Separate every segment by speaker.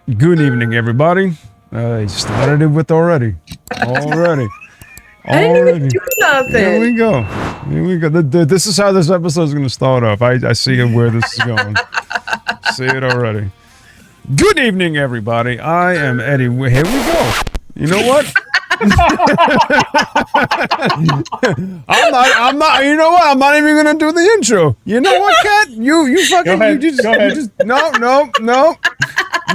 Speaker 1: Good evening, everybody. He started it with already.
Speaker 2: I didn't even do nothing.
Speaker 1: Here we go. This is how this episode is going to start off. I see where this is going. See it already. Good evening, everybody. I am Eddie. Here we go. You know what? I'm not. You know what? I'm not even gonna do the intro. You know what, Kat? You fucking.
Speaker 3: Go ahead.
Speaker 1: You just no.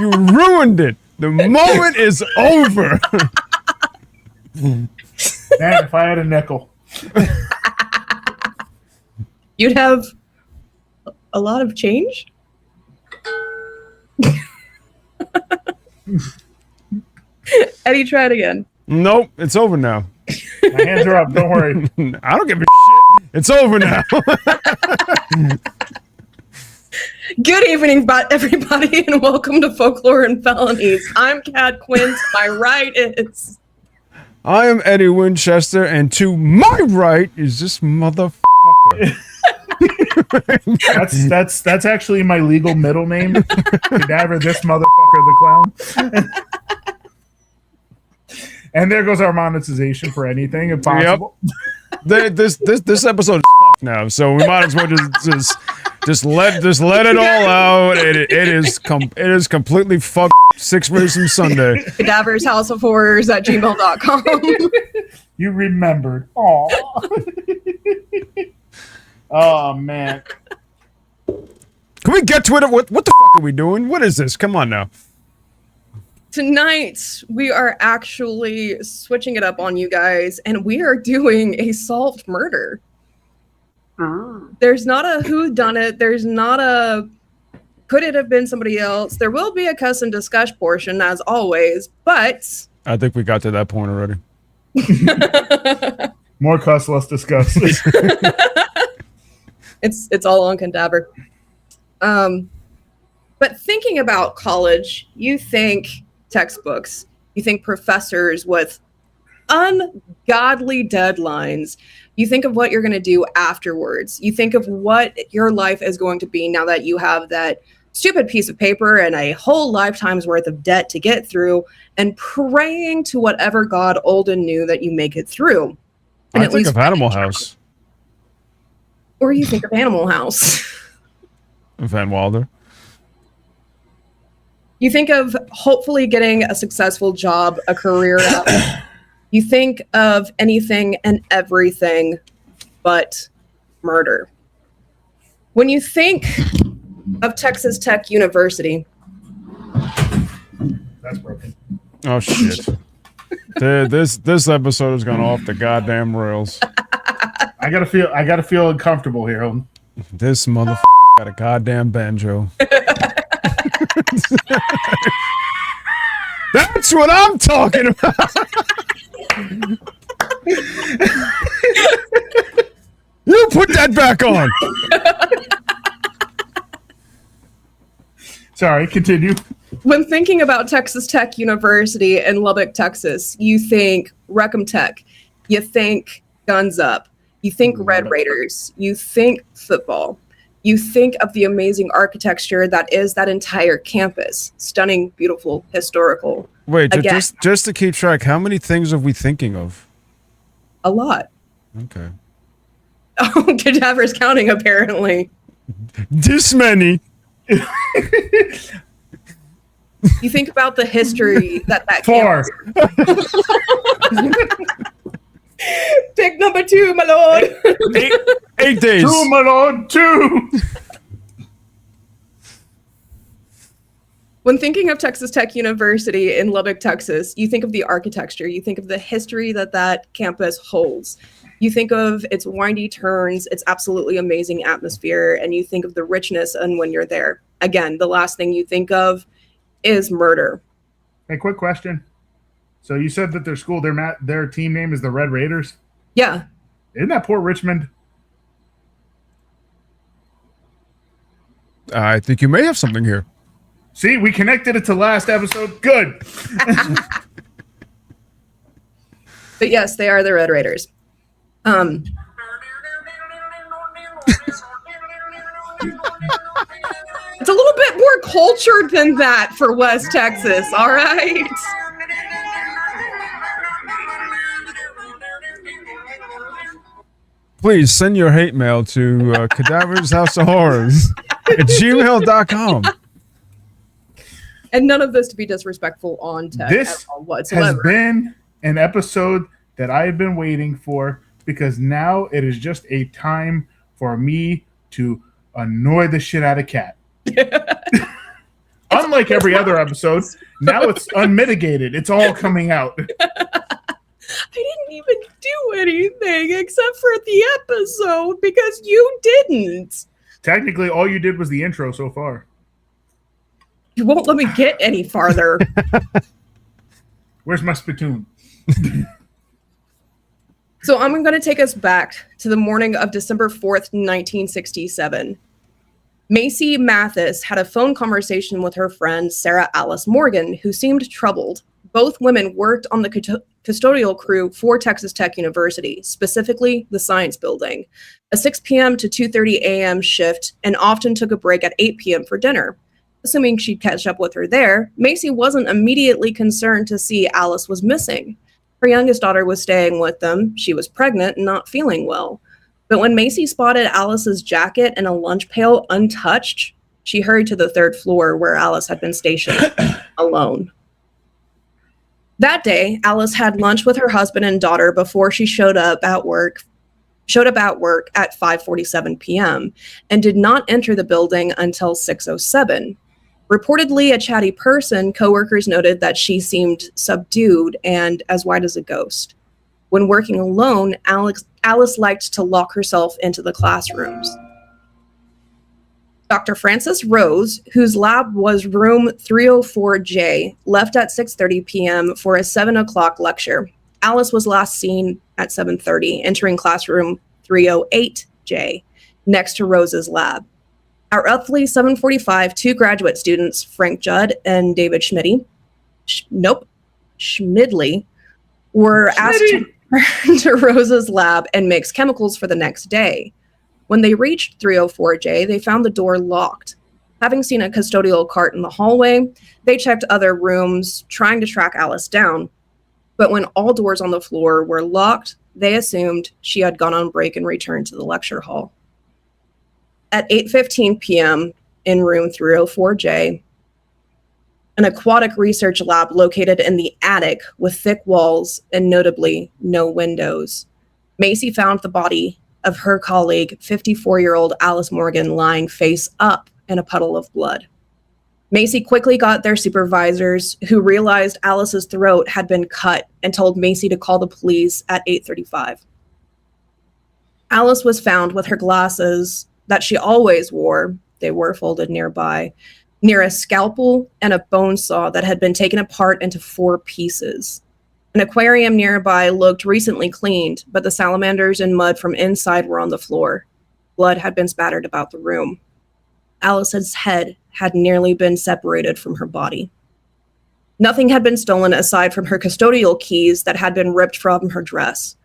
Speaker 1: You ruined it. The moment is over.
Speaker 3: Man, if I had a nickel.
Speaker 2: You'd have a lot of change? Eddie, try it again.
Speaker 1: Nope, it's over now.
Speaker 3: My hands are up. Don't worry.
Speaker 1: I don't give a shit. It's over now.
Speaker 2: Good evening, everybody, and welcome to Folklore and Felonies. I'm Kat Quinn. To my right is...
Speaker 1: I am Eddie Winchester, and to my right is this motherfucker.
Speaker 3: That's actually my legal middle name. Cadaver, this motherfucker, the clown. And there goes our monetization for anything if possible.
Speaker 1: Yep. This episode is fucked now, so we might as well just let it all out. It is completely fucked. 6 Racing Sunday.
Speaker 2: Cadaver's House of Horrors at gmail.com.
Speaker 3: You remembered. Oh man.
Speaker 1: Can we get to it? What the fuck are we doing? What is this? Come on now.
Speaker 2: Tonight, we are actually switching it up on you guys, and we are doing a solved murder. There's not a whodunit. There's not a could it have been somebody else. There will be a cuss and discuss portion, as always, but...
Speaker 1: I think we got to that point already.
Speaker 3: More cuss, less discuss.
Speaker 2: It's all on Cadaver. But thinking about college, you think textbooks, you think professors with ungodly deadlines, you think of what you're going to do afterwards, you think of what your life is going to be now that you have that stupid piece of paper and a whole lifetime's worth of debt to get through, and praying to whatever God old and new that you make it through. And
Speaker 1: I think of Animal House.
Speaker 2: Or you think of Animal House.
Speaker 1: Van Wilder.
Speaker 2: You think of hopefully getting a successful job, a career out. You think of anything and everything but murder. When you think of Texas Tech University.
Speaker 3: That's broken.
Speaker 1: Oh shit. This episode has gone off the goddamn rails.
Speaker 3: I gotta feel uncomfortable here.
Speaker 1: This motherfucker's got a goddamn banjo. That's what I'm talking about. You put that back on.
Speaker 3: Sorry, continue.
Speaker 2: When thinking about Texas Tech University in Lubbock, Texas, you think Recum Tech, you think Guns Up, you think Red Raiders, you think football, you think of the amazing architecture that is that entire campus. Stunning, beautiful, historical.
Speaker 1: Wait, just to keep track, how many things are we thinking of?
Speaker 2: A lot.
Speaker 1: Okay.
Speaker 2: Oh, Cadaver's counting, apparently.
Speaker 1: This many.
Speaker 2: You think about the history that
Speaker 3: 4.
Speaker 2: Pick number 2, my lord.
Speaker 1: 8 days.
Speaker 3: 2, my lord, 2.
Speaker 2: When thinking of Texas Tech University in Lubbock, Texas, you think of the architecture. You think of the history that campus holds. You think of its windy turns, its absolutely amazing atmosphere, and you think of the richness and when you're there. Again, the last thing you think of is murder.
Speaker 3: Hey, quick question. So you said that their team name is the Red Raiders?
Speaker 2: Yeah.
Speaker 3: Isn't that Port Richmond?
Speaker 1: I think you may have something here.
Speaker 3: See, we connected it to last episode. Good.
Speaker 2: But yes, they are the Red Raiders. It's a little bit more cultured than that for West Texas, all right?
Speaker 1: Please send your hate mail to Cadaver's House of Horrors at gmail.com.
Speaker 2: And none of this to be disrespectful on Tech
Speaker 3: This
Speaker 2: at all whatsoever.
Speaker 3: has been an episode that I've been waiting for, because now it is just a time for me to annoy the shit out of Kat. Unlike every other episode, now it's unmitigated. It's all coming out.
Speaker 2: I didn't even do anything except for the episode because you didn't.
Speaker 3: Technically, all you did was the intro so far.
Speaker 2: You won't let me get any farther.
Speaker 3: Where's my spittoon?
Speaker 2: So I'm going to take us back to the morning of December 4th, 1967. Macy Mathis had a phone conversation with her friend, Sarah Alice Morgan, who seemed troubled. Both women worked on the custodial crew for Texas Tech University, specifically the science building, a 6 p.m. to 2:30 a.m. shift, and often took a break at 8 p.m. for dinner. Assuming she'd catch up with her there, Macy wasn't immediately concerned to see Alice was missing. Her youngest daughter was staying with them. She was pregnant and not feeling well. But when Macy spotted Alice's jacket and a lunch pail untouched, she hurried to the third floor where Alice had been stationed alone. That day, Alice had lunch with her husband and daughter before she showed up at work at 5:47 p.m. and did not enter the building until 6:07. Reportedly a chatty person, coworkers noted that she seemed subdued and as white as a ghost. When working alone, Alice liked to lock herself into the classrooms. Dr. Frances Rose, whose lab was room 304J, left at 6:30 p.m. for a 7 o'clock lecture. Alice was last seen at 7:30, entering classroom 308J, next to Rose's lab. At roughly 7:45, two graduate students, Frank Judd and David Schmidley, were asked to return to Rose's lab and mix chemicals for the next day. When they reached 304J, they found the door locked. Having seen a custodial cart in the hallway, they checked other rooms, trying to track Alice down. But when all doors on the floor were locked, they assumed she had gone on break and returned to the lecture hall. At 8:15 p.m. in room 304J, an aquatic research lab located in the attic with thick walls and notably no windows, Macy found the body of her colleague, 54-year-old Alice Morgan, lying face up in a puddle of blood. Macy quickly got their supervisors, who realized Alice's throat had been cut and told Macy to call the police at 8:35. Alice was found with her glasses that she always wore, they were folded nearby, near a scalpel and a bone saw that had been taken apart into 4 pieces. An aquarium nearby looked recently cleaned, but the salamanders and mud from inside were on the floor. Blood had been spattered about the room. Alice's head had nearly been separated from her body. Nothing had been stolen aside from her custodial keys that had been ripped from her dress.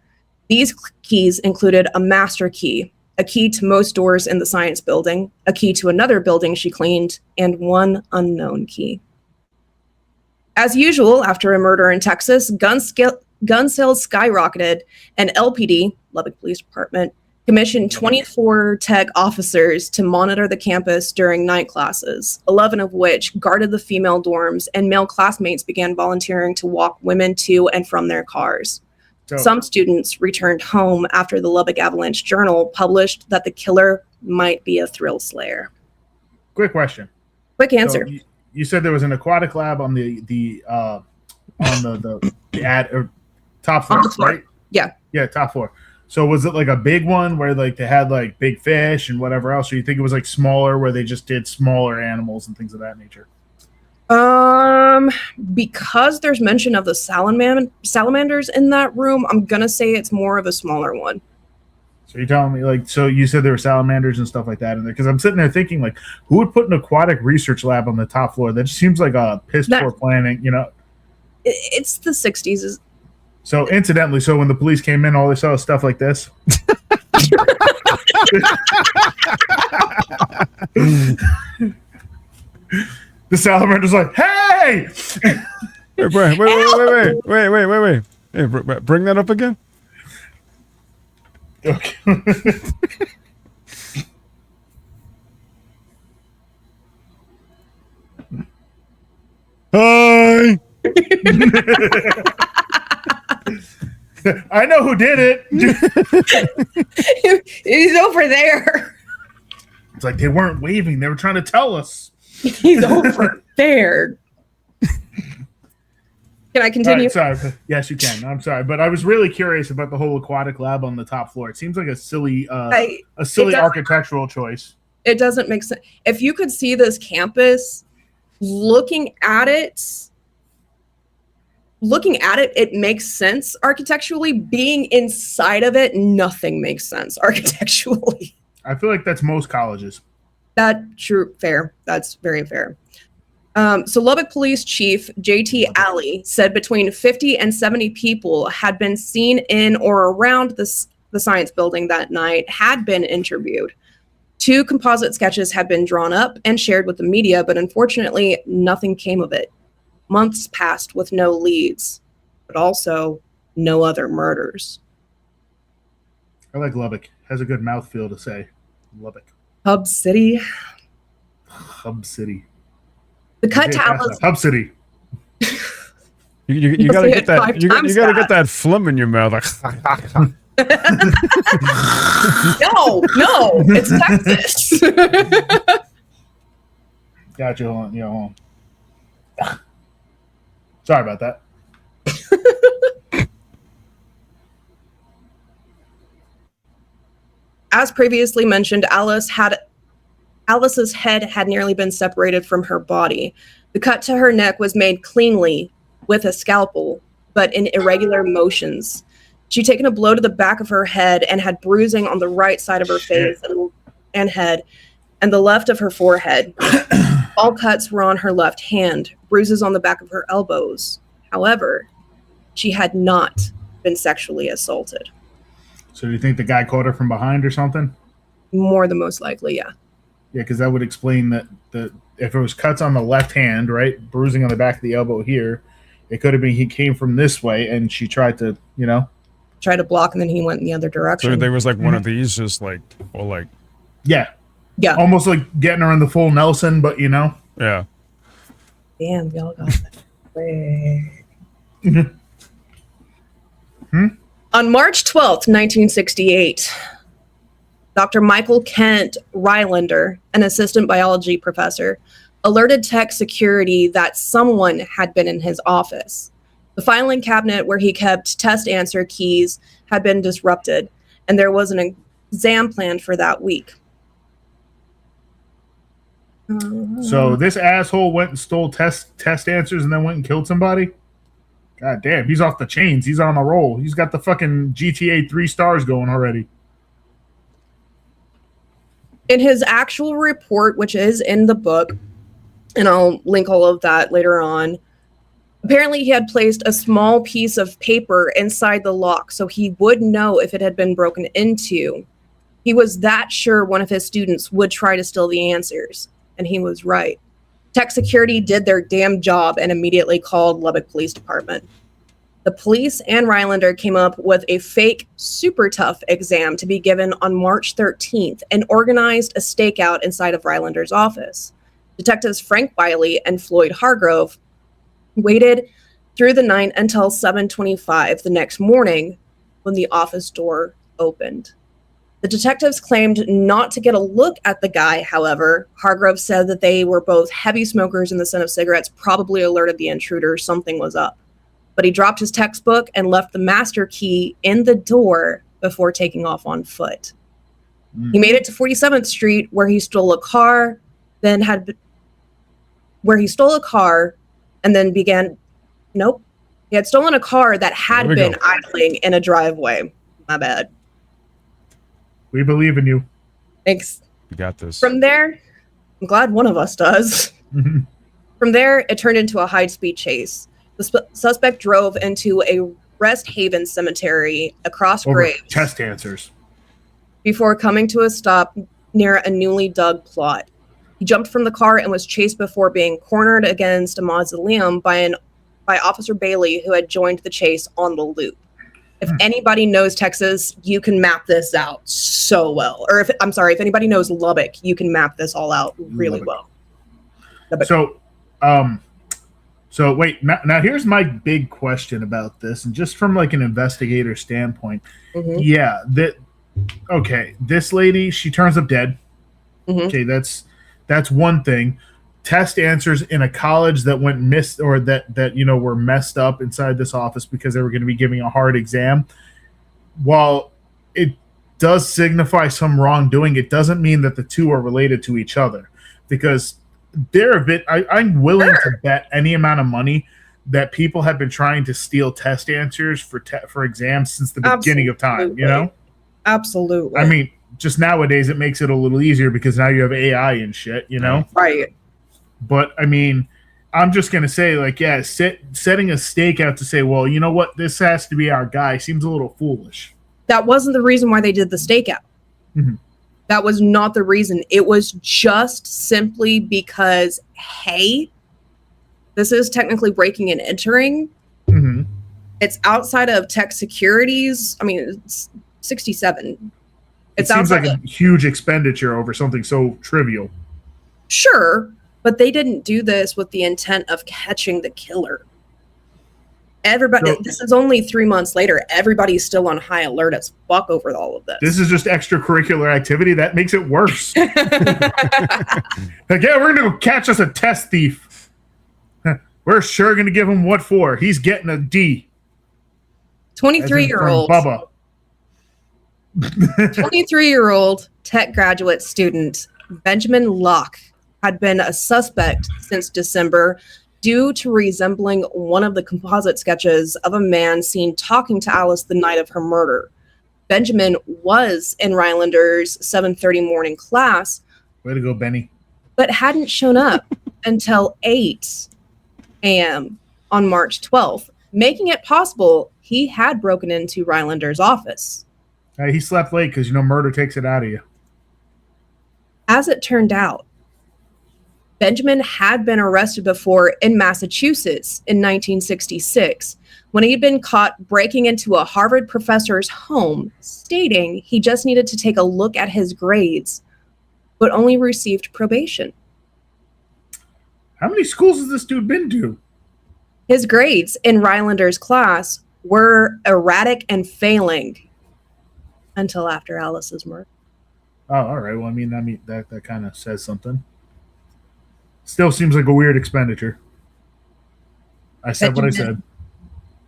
Speaker 2: These keys included a master key, a key to most doors in the science building, a key to another building she cleaned, and one unknown key. As usual, after a murder in Texas, gun sales skyrocketed, and LPD, Lubbock Police Department, commissioned 24 tech officers to monitor the campus during night classes, 11 of which guarded the female dorms, and male classmates began volunteering to walk women to and from their cars.
Speaker 3: So,
Speaker 2: some students returned home after the Lubbock Avalanche Journal published that the killer might be a thrill slayer.
Speaker 3: quick question.
Speaker 2: Quick answer.
Speaker 3: So you said there was an aquatic lab on the top floor,
Speaker 2: On the floor.
Speaker 3: right?
Speaker 2: Yeah.
Speaker 3: Yeah, top floor. So was it like a big one where like they had like big fish and whatever else, or you think it was like smaller where they just did smaller animals and things of that nature?
Speaker 2: Because there's mention of the salamanders in that room, I'm gonna say it's more of a smaller one.
Speaker 3: So you're telling me, like, so you said there were salamanders and stuff like that in there? Because I'm sitting there thinking, like, who would put an aquatic research lab on the top floor? That just seems like a piss poor planning, you know?
Speaker 2: It's the 60s.
Speaker 3: So incidentally, so when the police came in, all they saw was stuff like this. The salamander's like, hey!
Speaker 1: Wait. Hey, bring that up again.
Speaker 3: Okay.
Speaker 1: Hi.
Speaker 3: I know who did it.
Speaker 2: He's over there.
Speaker 3: It's like they weren't waving. They were trying to tell us.
Speaker 2: He's over there. Can I continue?
Speaker 3: Right, sorry. Yes, you can. I'm sorry, but I was really curious about the whole aquatic lab on the top floor. It seems like a silly architectural choice.
Speaker 2: It doesn't make sense. If you could see this campus, looking at it, it makes sense architecturally. Being inside of it, nothing makes sense architecturally.
Speaker 3: I feel like that's most colleges.
Speaker 2: Fair. That's very fair. So Lubbock Police Chief J.T. Alley said between 50 and 70 people had been seen in or around the science building that night, had been interviewed. 2 composite sketches had been drawn up and shared with the media, but unfortunately, nothing came of it. Months passed with no leads, but also no other murders.
Speaker 3: I like Lubbock. Has a good mouthfeel to say. Lubbock.
Speaker 2: Hub City.
Speaker 3: Hub City.
Speaker 2: The cut to Alice.
Speaker 3: Hub City.
Speaker 1: You gotta get that. You gotta get that phlegm in your mouth. Like,
Speaker 2: No, it's Texas.
Speaker 3: Got you on. Hold on. Sorry about that.
Speaker 2: As previously mentioned, Alice's head had nearly been separated from her body. The cut to her neck was made cleanly with a scalpel, but in irregular motions. She'd taken a blow to the back of her head and had bruising on the right side of her face and head and the left of her forehead. All cuts were on her left hand, bruises on the back of her elbows. However, she had not been sexually assaulted.
Speaker 3: So do you think the guy caught her from behind or something?
Speaker 2: More than most likely, yeah.
Speaker 3: Yeah, because that would explain that if it was cuts on the left hand, right, bruising on the back of the elbow here, it could have been he came from this way and she tried to,
Speaker 2: Tried to block and then he went in the other direction.
Speaker 1: so there was like one of these, just like,
Speaker 3: yeah,
Speaker 2: Yeah.
Speaker 3: almost like getting her in the full Nelson, but
Speaker 1: yeah.
Speaker 2: Damn, y'all got that quick. On March 12th, 1968, Dr. Michael Kent Rylander, an assistant biology professor, alerted tech security that someone had been in his office. The filing cabinet where he kept test answer keys had been disrupted, and there was an exam planned for that week.
Speaker 3: So this asshole went and stole test answers and then went and killed somebody? God damn, he's off the chains. He's on a roll. He's got the fucking GTA 3 stars going already.
Speaker 2: In his actual report, which is in the book, and I'll link all of that later on, apparently he had placed a small piece of paper inside the lock so he would know if it had been broken into. He was that sure one of his students would try to steal the answers, and he was right. Tech security did their damn job and immediately called Lubbock Police Department. The police and Rylander came up with a fake super tough exam to be given on March 13th and organized a stakeout inside of Rylander's office. Detectives Frank Wiley and Floyd Hargrove waited through the night until 7:25 the next morning when the office door opened. The detectives claimed not to get a look at the guy, however. Hargrove said that they were both heavy smokers and the scent of cigarettes probably alerted the intruder something was up. But he dropped his textbook and left the master key in the door before taking off on foot. He made it to 47th Street where he stole a car, and then began, nope. He had stolen a car that had been idling in a driveway. My bad.
Speaker 3: We believe in you.
Speaker 2: Thanks.
Speaker 1: You got this.
Speaker 2: From there, I'm glad one of us does. From there, it turned into a high-speed chase. The suspect drove into a Rest Haven cemetery across graves.
Speaker 3: Test answers.
Speaker 2: Before coming to a stop near a newly dug plot. He jumped from the car and was chased before being cornered against a mausoleum by Officer Bailey, who had joined the chase on the loop. If anybody knows Texas, you can map this out so well. Or if anybody knows Lubbock, you can map this all out really well.
Speaker 3: So, so wait, now here's my big question about this, and just from like an investigator standpoint, this lady, she turns up dead. Okay, that's one thing. Test answers in a college that went were messed up inside this office because they were going to be giving a hard exam. While it does signify some wrongdoing, it doesn't mean that the two are related to each other, because I'm willing to bet any amount of money that people have been trying to steal test answers for exams since the beginning of time. You know,
Speaker 2: absolutely.
Speaker 3: I mean, just nowadays it makes it a little easier because now you have AI and shit. You know,
Speaker 2: right?
Speaker 3: But I mean, I'm just gonna say, like, yeah, setting a stake out to say, well, you know what, this has to be our guy seems a little foolish.
Speaker 2: That wasn't the reason why they did the stakeout.
Speaker 3: Mm-hmm.
Speaker 2: That was not the reason. It was just simply because, hey, this is technically breaking and entering.
Speaker 3: Mm-hmm.
Speaker 2: It's outside of tech securities. I mean, it's 67.
Speaker 3: It seems like a huge expenditure over something so trivial.
Speaker 2: Sure, but they didn't do this with the intent of catching the killer. This is only 3 months later. Everybody's still on high alert as fuck over all of this.
Speaker 3: This is just extracurricular activity. That makes it worse. Like, yeah, we're going to go catch us a test thief. We're sure going to give him what for. He's getting a D.
Speaker 2: 23-year-old.
Speaker 3: Bubba.
Speaker 2: 23-year-old tech graduate student Benjamin Locke had been a suspect since December due to resembling one of the composite sketches of a man seen talking to Alice the night of her murder. Benjamin was in Rylander's 7:30 morning class.
Speaker 3: Way to go, Benny.
Speaker 2: But hadn't shown up until 8 a.m. on March 12th, making it possible he had broken into Rylander's office.
Speaker 3: He slept late because, murder takes it out of you.
Speaker 2: As it turned out, Benjamin had been arrested before in Massachusetts in 1966 when he had been caught breaking into a Harvard professor's home, stating he just needed to take a look at his grades, but only received probation.
Speaker 3: How many schools has this dude been to?
Speaker 2: His grades in Rylander's class were erratic and failing until after Alice's murder.
Speaker 3: Oh, all right. Well, I mean that kind of says something. Still seems like a weird expenditure. I said what I said.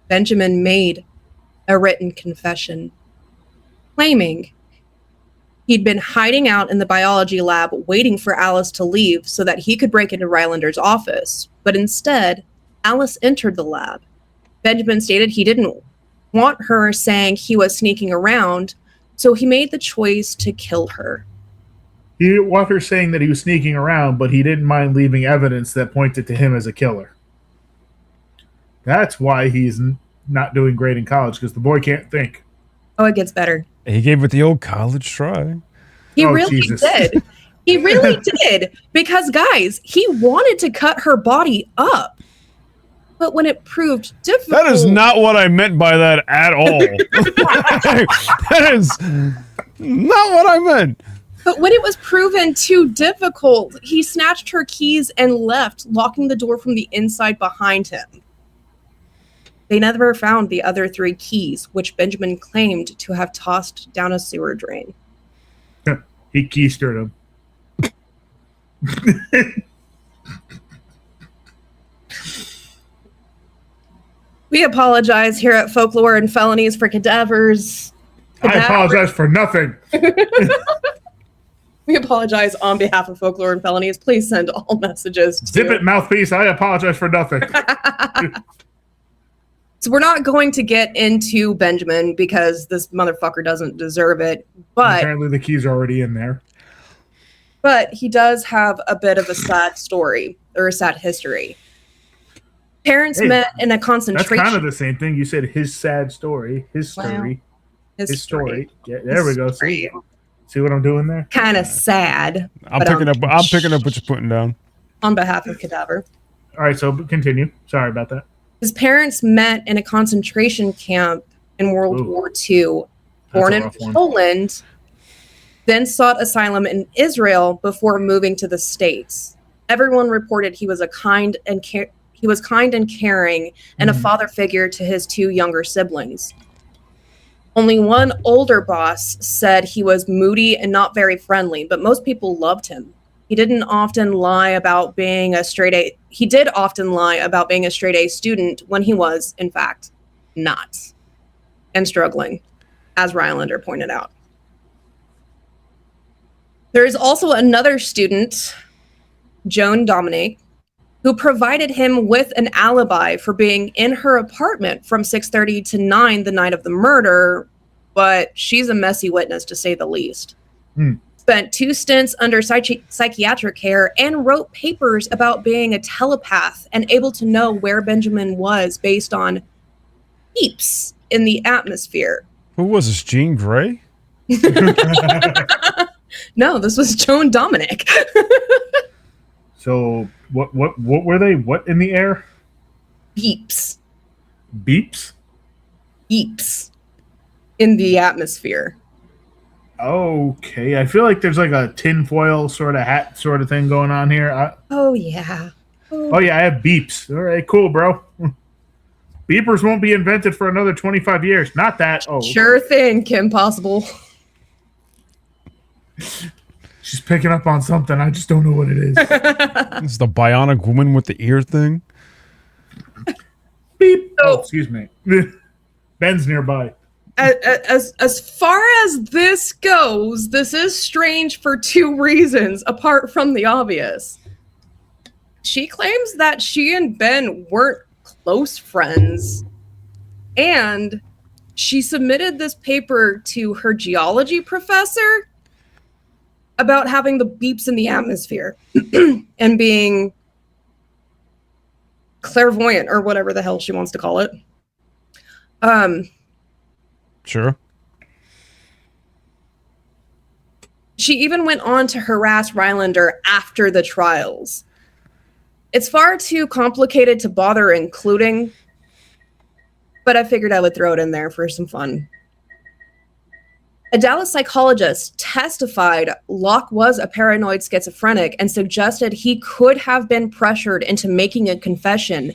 Speaker 2: Benjamin made a written confession claiming he'd been hiding out in the biology lab waiting for Alice to leave so that he could break into Rylander's office. But instead, Alice entered the lab. Benjamin stated he didn't want her saying he was sneaking around, so he made the choice to kill her.
Speaker 3: He didn't want her saying that he was sneaking around, but he didn't mind leaving evidence that pointed to him as a killer. That's why he's not doing great in college, because the boy can't think.
Speaker 2: Oh, it gets better.
Speaker 1: He gave it the old college try.
Speaker 2: He really did. He really did. Because, guys, he wanted to cut her body up. But when it proved difficult...
Speaker 1: That is not what I meant by that at all. That is not what I meant.
Speaker 2: But when it was proven too difficult, he snatched her keys and left, locking the door from the inside behind him. They never found the other 3 keys, which Benjamin claimed to have tossed down a sewer drain.
Speaker 3: He keistered him.
Speaker 2: We apologize here at Folklore and Felonies for cadavers.
Speaker 3: I apologize for nothing.
Speaker 2: We apologize on behalf of Folklore and Felonies. Please send all messages.
Speaker 3: Zip it, mouthpiece. I apologize for nothing.
Speaker 2: So we're not going to get into Benjamin because this motherfucker doesn't deserve it. But
Speaker 3: apparently the keys are already in there.
Speaker 2: But he does have a bit of a sad story, or a sad history. Parents met in a concentration...
Speaker 3: That's kind of the same thing. You said his sad story. His story.
Speaker 2: Well, his
Speaker 3: story. Yeah, there we go. See? See what I'm doing there?
Speaker 2: Kind of sad.
Speaker 1: I'm picking up what you're putting down.
Speaker 2: On behalf of Cadaver.
Speaker 3: All right, so continue. Sorry about that.
Speaker 2: His parents met in a concentration camp in World War II. Born in Poland, then sought asylum in Israel before moving to the States. Everyone reported he was kind and caring and a father figure to his 2 younger siblings. Only one older boss said he was moody and not very friendly, but most people loved him. He didn't often lie about being a straight A. He did often lie about being a straight A student when he was, in fact, not, and struggling, as Rylander pointed out. There is also another student, Joan Dominic, who provided him with an alibi for being in her apartment from 6:30 to 9 the night of the murder, but she's a messy witness, to say the least. Spent 2 stints under psychiatric care and wrote papers about being a telepath and able to know where Benjamin was based on beeps in the atmosphere.
Speaker 1: Who was this, Jean Grey?
Speaker 2: No, this was Joan Dominic.
Speaker 3: So what were they? What in the air?
Speaker 2: Beeps.
Speaker 3: Beeps?
Speaker 2: Beeps in the atmosphere.
Speaker 3: Okay, I feel like there's like a tinfoil sort of hat sort of thing going on here.
Speaker 2: Oh yeah.
Speaker 3: Oh yeah, I have beeps. All right, cool, bro. Beepers won't be invented for another 25 years. Not that. Oh,
Speaker 2: sure thing, Kim Possible.
Speaker 3: She's picking up on something. I just don't know what it is.
Speaker 1: This is the bionic woman with the ear thing.
Speaker 3: Beep. Oh, excuse me. Ben's nearby.
Speaker 2: As far as this goes, this is strange for 2 reasons, apart from the obvious. She claims that she and Ben weren't close friends, and she submitted this paper to her geology professor about having the beeps in the atmosphere and being clairvoyant, or whatever the hell she wants to call it.
Speaker 1: Sure.
Speaker 2: She even went on to harass Rylander after the trials. It's far too complicated to bother including, but I figured I would throw it in there for some fun. A Dallas psychologist testified Locke was a paranoid schizophrenic and suggested he could have been pressured into making a confession,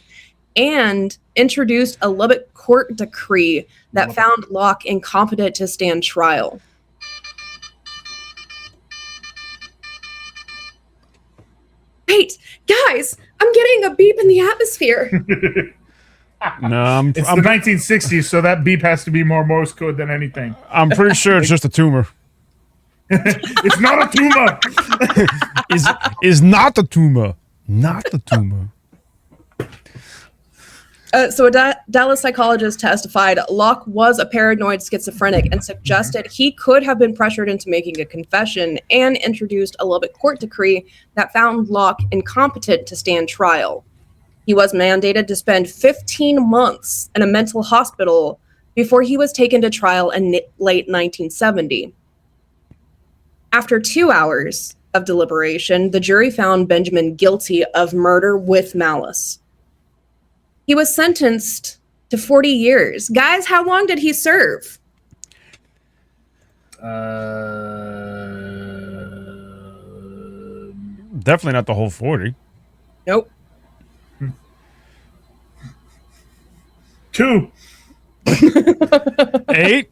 Speaker 2: and introduced a Lubbock court decree that found Locke incompetent to stand trial. Wait, guys, I'm getting a beep in the atmosphere.
Speaker 1: No,
Speaker 3: it's the 1960s, so that beep has to be more Morse code than anything.
Speaker 1: I'm pretty sure it's just a tumor.
Speaker 3: It's not a tumor.
Speaker 1: Is not a tumor. Not a tumor.
Speaker 2: So a Dallas psychologist testified Locke was a paranoid schizophrenic and suggested he could have been pressured into making a confession, and introduced a Lubbock court decree that found Locke incompetent to stand trial. He was mandated to spend 15 months in a mental hospital before he was taken to trial in late 1970. After 2 hours of deliberation, the jury found Benjamin guilty of murder with malice. He was sentenced to 40 years. Guys, how long did he serve?
Speaker 1: Definitely not the whole 40.
Speaker 2: Nope.
Speaker 3: 2.
Speaker 1: 8.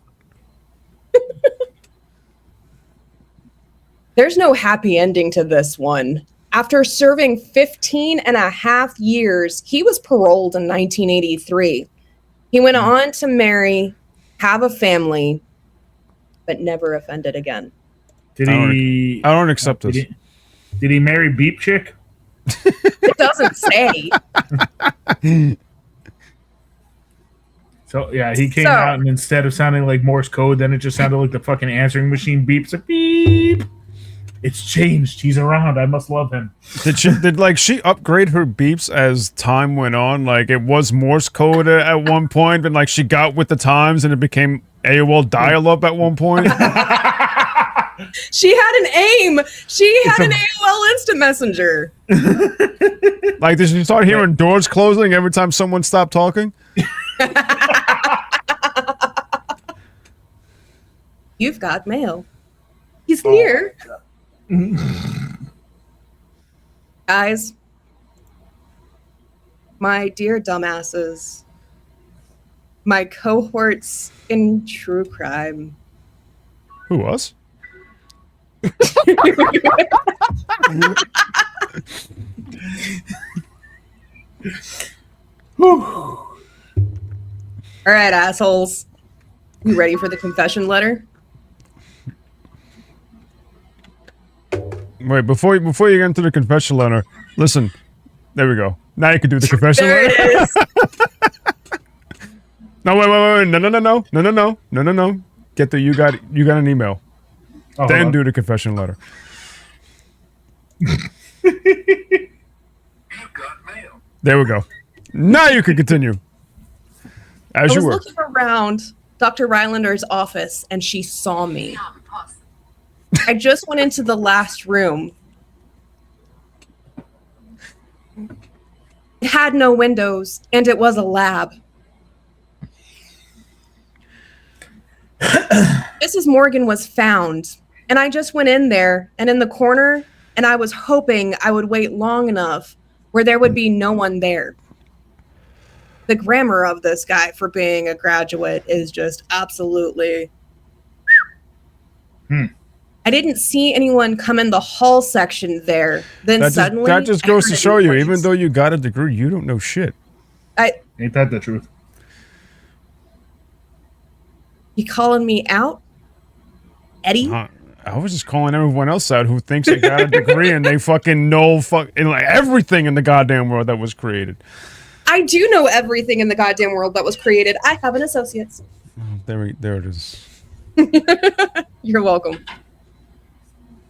Speaker 2: There's no happy ending to this one. After serving 15 and a half years, he was paroled in 1983. He went on to marry, have a family, but never offended again.
Speaker 3: Did he?
Speaker 1: I don't accept this.
Speaker 3: Did he marry Beep Chick?
Speaker 2: It doesn't say.
Speaker 3: So yeah, he came out, and instead of sounding like Morse code, then it just sounded like the fucking answering machine beeps. Like beep. It's changed. He's around. I must love him.
Speaker 1: Did she upgrade her beeps as time went on? Like, it was Morse code at one point, but like she got with the times and it became AOL dial-up at one point.
Speaker 2: She had an aim. She had an AOL Instant Messenger.
Speaker 1: Like, did you start hearing doors closing every time someone stopped talking?
Speaker 2: You've got mail. He's near. Guys, my dear dumbasses, my cohorts in true crime.
Speaker 1: Who was?
Speaker 2: All right, assholes. You ready for the confession letter?
Speaker 1: Wait, before you get into the confession letter, listen. There we go. Now you can do the confession
Speaker 2: There
Speaker 1: letter.
Speaker 2: it is.
Speaker 1: No, wait. No. Get the you got an email.
Speaker 3: Oh,
Speaker 1: Then do the confession letter. There we go. Now you can continue. As
Speaker 2: I
Speaker 1: you
Speaker 2: was
Speaker 1: were.
Speaker 2: looking around Dr. Rylander's office and she saw me. I just went into the last room. It had no windows and it was a lab. Mrs. Morgan was found, and I just went in there and in the corner, and I was hoping I would wait long enough where there would be no one there. The grammar of this guy for being a graduate is just absolutely... I didn't see anyone come in the hall section there. Then suddenly...
Speaker 1: that just goes to show you,
Speaker 2: noise.
Speaker 1: even though you got a degree, you don't know shit.
Speaker 3: Ain't that the truth?
Speaker 2: You calling me out? Eddie?
Speaker 1: I was just calling everyone else out who thinks they got a degree and they fucking know like everything in the goddamn world that was created.
Speaker 2: I do know everything in the goddamn world that was created. I have an associate's.
Speaker 1: There it is.
Speaker 2: You're welcome.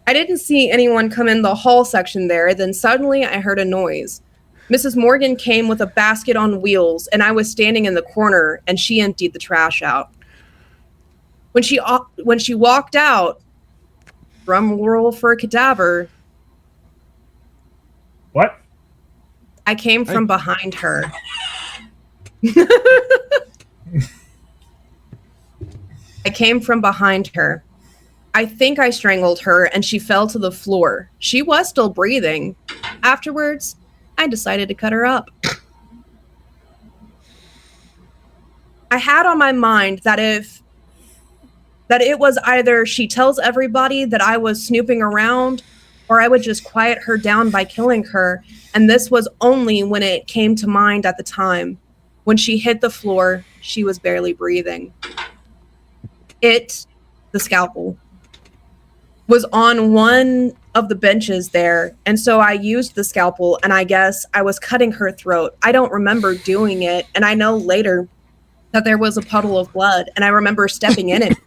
Speaker 2: I didn't see anyone come in the hall section there. Then suddenly I heard a noise. Mrs. Morgan came with a basket on wheels, and I was standing in the corner, and she emptied the trash out. When she walked out, drum roll for a cadaver.
Speaker 3: What?
Speaker 2: I came from behind her. I came from behind her. I think I strangled her and she fell to the floor. She was still breathing. Afterwards, I decided to cut her up. I had on my mind that it was either she tells everybody that I was snooping around or I would just quiet her down by killing her. And this was only when it came to mind at the time. When she hit the floor, she was barely breathing. The scalpel, was on one of the benches there. And so I used the scalpel and I guess I was cutting her throat. I don't remember doing it. And I know later that there was a puddle of blood and I remember stepping in it.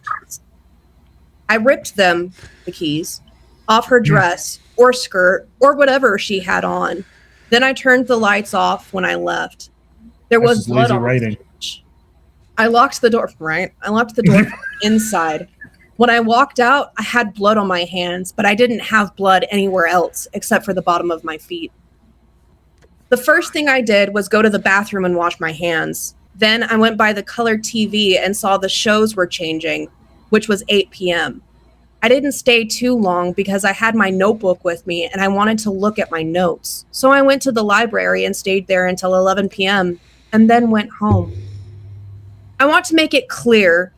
Speaker 2: I ripped the keys, off her dress or skirt or whatever she had on. Then I turned the lights off when I left. There was blood on the stage. I locked the door, right? I locked the door from inside. When I walked out, I had blood on my hands, but I didn't have blood anywhere else except for the bottom of my feet. The first thing I did was go to the bathroom and wash my hands. Then I went by the colored TV and saw the shows were changing, which was 8 p.m. I didn't stay too long because I had my notebook with me and I wanted to look at my notes. So I went to the library and stayed there until 11 p.m. and then went home. I want to make it clear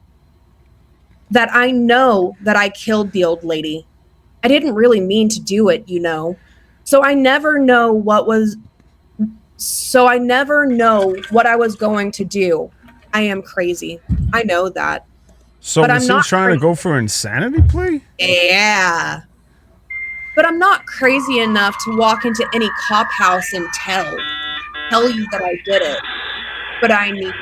Speaker 2: that I know that I killed the old lady. I didn't really mean to do it, you know. So I never know what I was going to do. I am crazy. I know that.
Speaker 1: So
Speaker 2: but
Speaker 1: was he trying to go for insanity plea?
Speaker 2: Yeah. But I'm not crazy enough to walk into any cop house and tell you that I did it. But I need...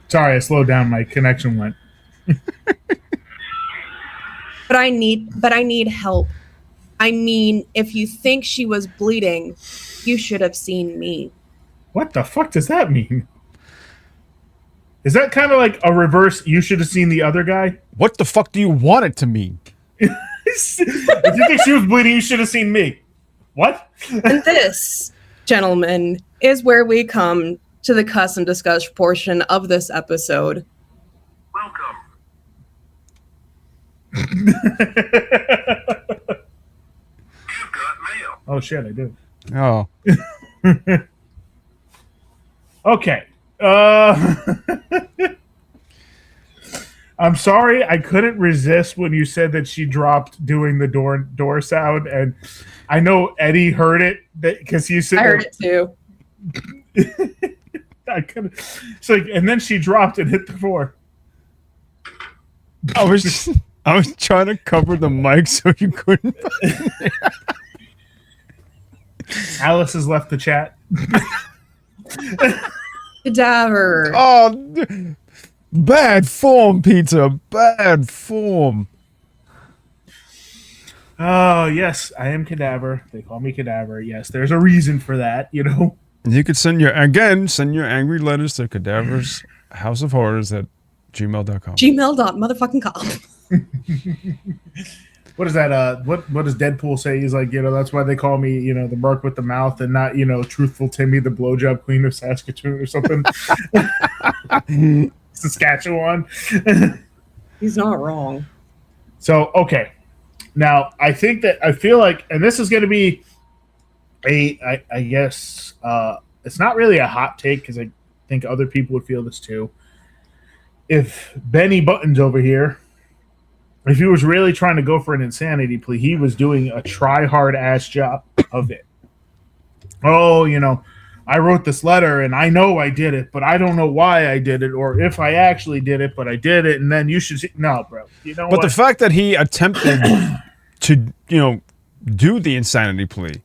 Speaker 3: Sorry, I slowed down. My connection went.
Speaker 2: But I need help. I mean, if you think she was bleeding, you should have seen me.
Speaker 3: What the fuck does that mean? Is that kind of like a reverse? You should have seen the other guy.
Speaker 1: What the fuck do you want it to mean?
Speaker 3: If you think she was bleeding, you should have seen me. What?
Speaker 2: And this, gentlemen, is where we come to the cuss and discuss portion of this episode.
Speaker 4: Welcome. You've got mail.
Speaker 3: Oh shit, I do.
Speaker 1: Oh.
Speaker 3: Okay. I'm sorry, I couldn't resist when you said that she dropped doing the door sound, and I know Eddie heard it because he said
Speaker 2: I heard it too.
Speaker 3: I couldn't. So, and then she dropped and hit the floor.
Speaker 1: I was trying to cover the mic so you couldn't.
Speaker 3: Alice has left the chat.
Speaker 2: Cadaver.
Speaker 1: Oh, bad form, Peter. Bad form.
Speaker 3: Oh, yes, I am Cadaver. They call me Cadaver. Yes, there's a reason for that, you know.
Speaker 1: You could send your angry letters to cadavershouseofhorrors@gmail.com.
Speaker 2: Gmail.motherfucking.com.
Speaker 3: What is that? What does Deadpool say? He's like, that's why they call me, the Mark with the mouth, and not, Truthful Timmy, the blowjob queen of Saskatoon or something. Saskatchewan.
Speaker 2: He's not wrong.
Speaker 3: So, okay. Now, I feel like, and this is going to be I guess, it's not really a hot take because I think other people would feel this too. If Benny Buttons over here, if he was really trying to go for an insanity plea, he was doing a try-hard ass job of it. Oh, I wrote this letter and I know I did it, but I don't know why I did it or if I actually did it, but I did it, and then you should see. No, bro.
Speaker 1: But the fact that he attempted to, do the insanity plea,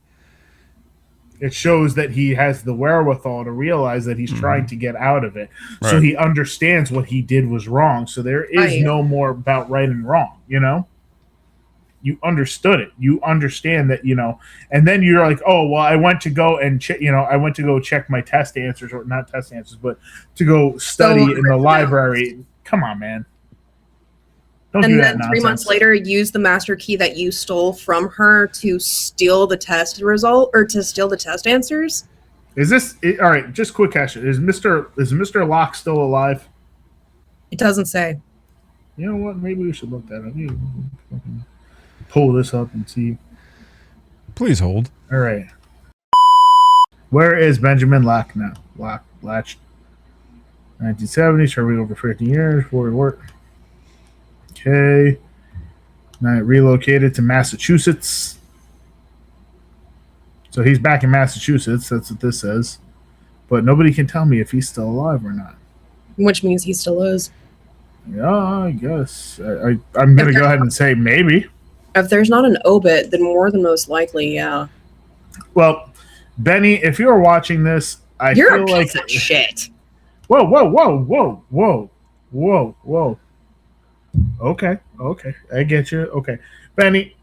Speaker 3: it shows that he has the wherewithal to realize that he's trying to get out of it. Right. So he understands what he did was wrong. So there is no more about right and wrong, You understood it. You understand that, and then you're like, oh, well, I went to go and, I went to go check my test answers, or not test answers, but to go study in the library. Come on, man. Don't do that nonsense.
Speaker 2: 3 months later, use the master key that you stole from her to steal the test result or to steal the test answers.
Speaker 3: Is this all right? Just quick question: Is Mr. Locke still alive?
Speaker 2: It doesn't say.
Speaker 3: You know what? Maybe we should look that up. Pull this up and see.
Speaker 1: Please hold.
Speaker 3: All right. Where is Benjamin Locke now? Latch. 1970. Serving over 50 years. For work. Okay. Now it relocated to Massachusetts. So he's back in Massachusetts. That's what this says. But nobody can tell me if he's still alive or not.
Speaker 2: Which means he still is.
Speaker 3: Yeah, I guess. I'm going to go ahead and say maybe.
Speaker 2: If there's not an obit, then more than most likely, yeah.
Speaker 3: Well, Benny, if you're watching this,
Speaker 2: you're
Speaker 3: feel
Speaker 2: a piece of shit.
Speaker 3: Whoa. Okay, I get you. Okay, Benny,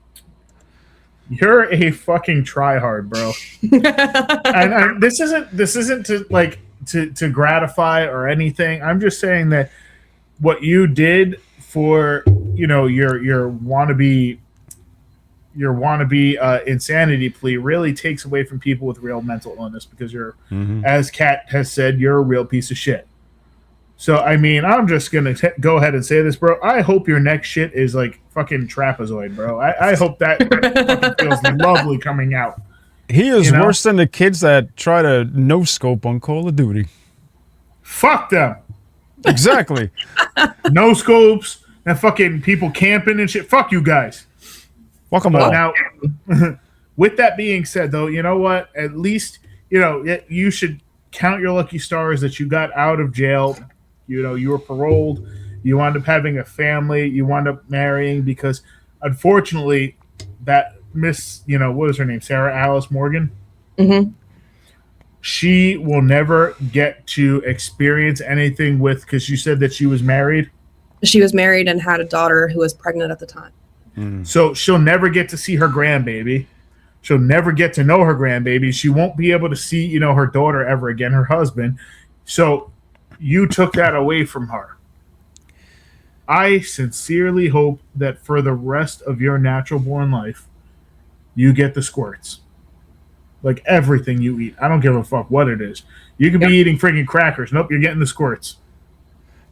Speaker 3: you're a fucking tryhard, bro. and this isn't to gratify or anything. I'm just saying that what you did for your wannabe insanity plea really takes away from people with real mental illness, because you're, as Kat has said, you're a real piece of shit. So, I mean, I'm just going to go ahead and say this, bro. I hope your next shit is like fucking trapezoid, bro. I hope that fucking feels lovely coming out.
Speaker 1: He is worse than the kids that try to no-scope on Call of Duty.
Speaker 3: Fuck them.
Speaker 1: Exactly.
Speaker 3: No scopes and fucking people camping and shit. Fuck you guys.
Speaker 1: Fuck them all.
Speaker 3: Now, with that being said, though, you know what? At least, you should count your lucky stars that you got out of jail. You were paroled. You wound up having a family. You wound up marrying, because, unfortunately, that Miss, what is her name? Sarah Alice Morgan?
Speaker 2: Mm-hmm.
Speaker 3: She will never get to experience anything because you said that she was married.
Speaker 2: She was married and had a daughter who was pregnant at the time.
Speaker 3: So she'll never get to see her grandbaby. She'll never get to know her grandbaby. She won't be able to see, her daughter ever again, her husband. So you took that away from her. I sincerely hope that for the rest of your natural born life, you get the squirts. Like everything you eat. I don't give a fuck what it is. You could be eating freaking crackers. Nope, you're getting the squirts.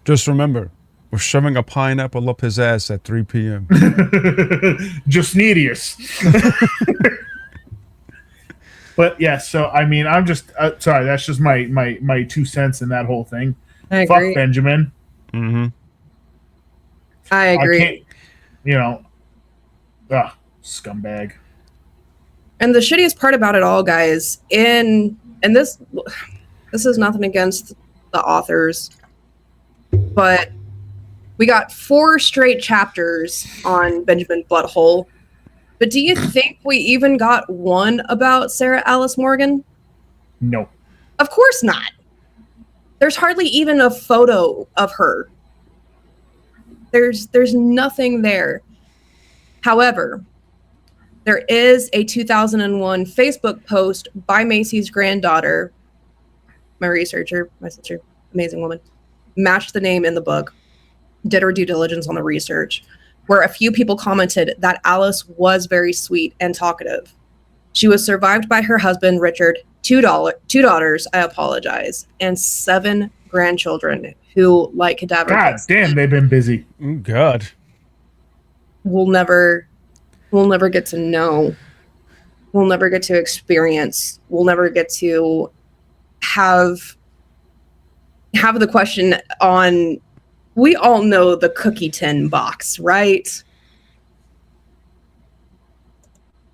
Speaker 1: Just remember, we're shoving a pineapple up his ass at 3 p.m.
Speaker 3: Just needius. But yeah, so I mean, I'm just sorry. That's just my 2 cents in that whole thing.
Speaker 2: I agree.
Speaker 3: Fuck Benjamin.
Speaker 1: Mm-hmm.
Speaker 2: I agree.
Speaker 3: I can't, you know, scumbag.
Speaker 2: And the shittiest part about it all, guys, and this is nothing against the authors, but we got 4 straight chapters on Benjamin Butthole. But do you think we even got one about Sarah Alice Morgan?
Speaker 3: No.
Speaker 2: Of course not. There's hardly even a photo of her. There's nothing there. However, there is a 2001 Facebook post by Macy's granddaughter, my sister, amazing woman, matched the name in the book, did her due diligence on the research, where a few people commented that Alice was very sweet and talkative. She was survived by her husband, Richard, two daughters, I apologize, and 7 grandchildren who, like cadaver.
Speaker 3: God damn, they've been busy.
Speaker 1: Oh, God.
Speaker 2: We'll never get to know. We'll never get to experience. We'll never get to have the question on. We all know the cookie tin box, right?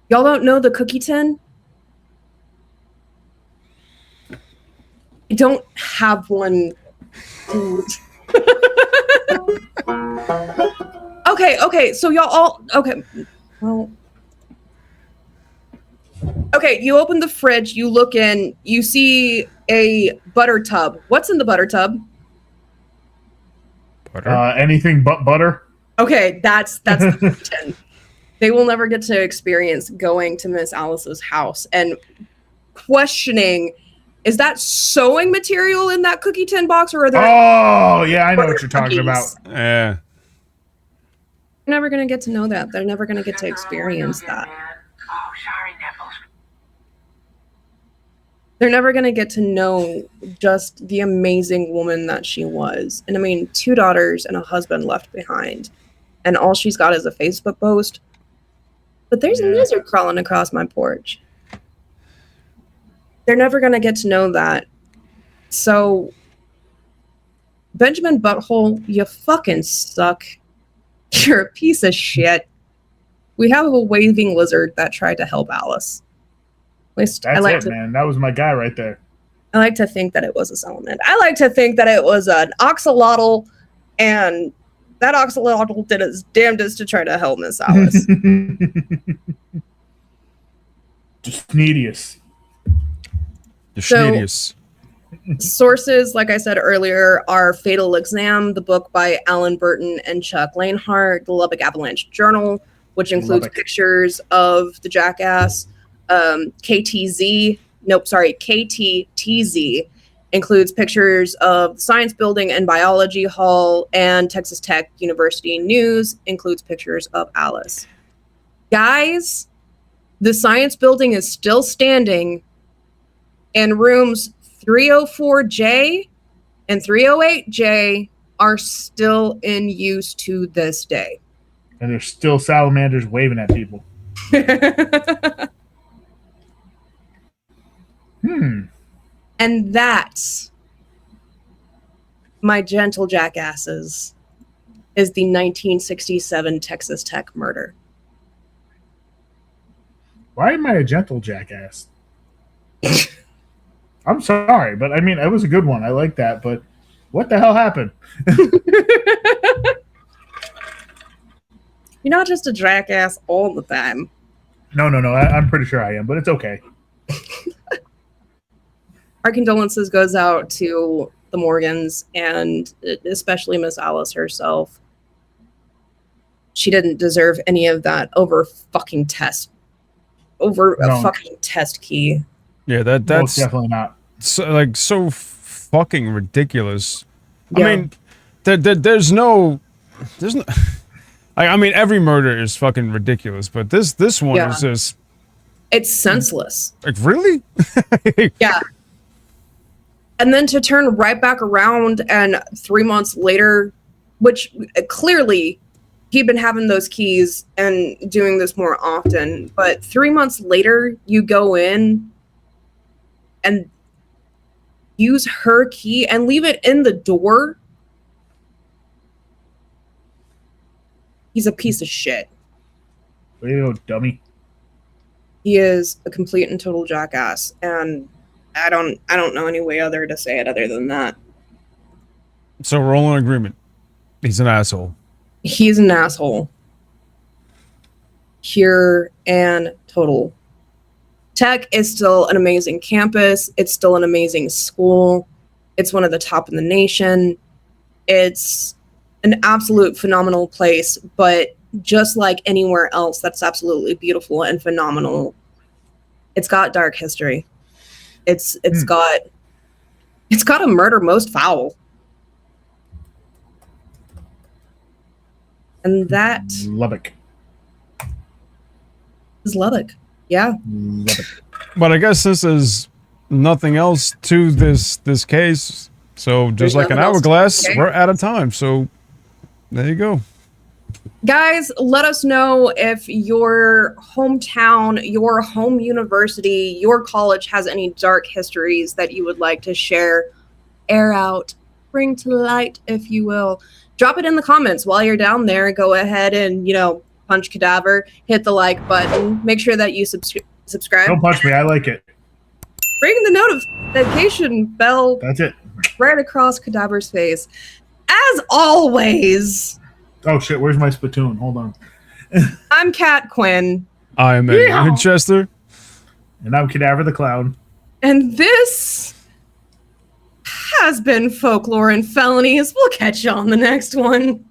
Speaker 2: Y'all don't know the cookie tin? I don't have one. Okay, so y'all all okay. Well, okay, you open the fridge, you look in, you see a butter tub. What's in the butter tub?
Speaker 1: Butter?
Speaker 3: Anything but butter.
Speaker 2: Okay, that's the cookie tin. They will never get to experience going to Miss Alice's house and questioning, is that sewing material in that cookie tin box, or are there?
Speaker 3: Oh yeah, I know what you're talking about.
Speaker 1: Yeah.
Speaker 2: They're never going to get to know that. They're never going to get to experience that.
Speaker 4: Oh, sorry, nipples.
Speaker 2: They're never going to get to know just the amazing woman that she was. And I mean, 2 daughters and a husband left behind. And all she's got is a Facebook post. But there's a lizard crawling across my porch. They're never going to get to know that. So, Benjamin Butthole, you fucking suck. You're a piece of shit. We have a waving lizard that tried to help Alice. At least
Speaker 3: That's man. That was my guy right there.
Speaker 2: I like to think that it was a salamander. I like to think that it was an oxalotl, and that oxalotl did its damnedest to try to help Miss Alice.
Speaker 3: Just needius.
Speaker 1: The
Speaker 2: So-
Speaker 1: Schneidius.
Speaker 2: Sources, like I said earlier, are Fatal Exam, the book by Alan Burton and Chuck Lanehart, the Lubbock Avalanche Journal, which includes
Speaker 3: Lubbock.
Speaker 2: pictures of the jackass. KTTZ includes pictures of the Science Building and Biology Hall, and Texas Tech University News includes pictures of Alice. Guys, the Science Building is still standing, and rooms 304J and 308J are still in use to this day.
Speaker 3: And there's still salamanders waving at people.
Speaker 2: And that, my gentle jackasses, is the 1967 Texas Tech murder.
Speaker 3: Why am I a gentle jackass? I'm sorry, but I mean, it was a good one. I like that, but what the hell happened?
Speaker 2: You're not just a jackass all the time.
Speaker 3: No. I'm pretty sure I am, but it's okay.
Speaker 2: Our condolences goes out to the Morgans, and especially Miss Alice herself. She didn't deserve any of that over a fucking test key.
Speaker 1: Yeah,
Speaker 3: Most
Speaker 1: that's
Speaker 3: definitely not.
Speaker 1: so fucking ridiculous.
Speaker 2: Yeah.
Speaker 1: I mean, there's no. I mean, every murder is fucking ridiculous, but this one is just.
Speaker 2: It's senseless.
Speaker 1: Like, really?
Speaker 2: Yeah. And then to turn right back around and 3 months later, which clearly he'd been having those keys and doing this more often, but 3 months later, you go in and use her key and leave it in the door. He's a piece of shit.
Speaker 3: Way to go, dummy.
Speaker 2: He is a complete and total jackass, and I don't know any way other to say it other than that.
Speaker 1: So we're all in agreement. He's an asshole.
Speaker 2: He's an asshole. Pure and total. Tech is still an amazing campus. It's still an amazing school. It's one of the top in the nation. It's an absolute phenomenal place, but just like anywhere else that's absolutely beautiful and phenomenal, it's got dark history. It's got a murder most foul. And that
Speaker 3: Lubbock.
Speaker 2: is Lubbock. Yeah.
Speaker 3: Lubbock.
Speaker 1: But I guess since there's nothing else to this case, so just
Speaker 2: There's
Speaker 1: like an
Speaker 2: nothing else to
Speaker 1: hourglass,
Speaker 2: this, okay?
Speaker 1: we're out of time. So there you go.
Speaker 2: Guys, let us know if your hometown, your home university, your college has any dark histories that you would like to share, air out, bring to light, if you will. Drop it in the comments while you're down there. Go ahead and, punch Cadaver, hit the like button. Make sure that you subscribe.
Speaker 3: Don't punch me. I like it.
Speaker 2: Ring the notification bell
Speaker 3: That's it.
Speaker 2: right across Cadaver's face. As always,
Speaker 3: Oh, shit. Where's my spittoon? Hold on.
Speaker 2: I'm Kat Quinn.
Speaker 1: I'm Eddie Winchester.
Speaker 3: And I'm Cadaver the Clown.
Speaker 2: And this has been Folklore and Felonies. We'll catch you on the next one.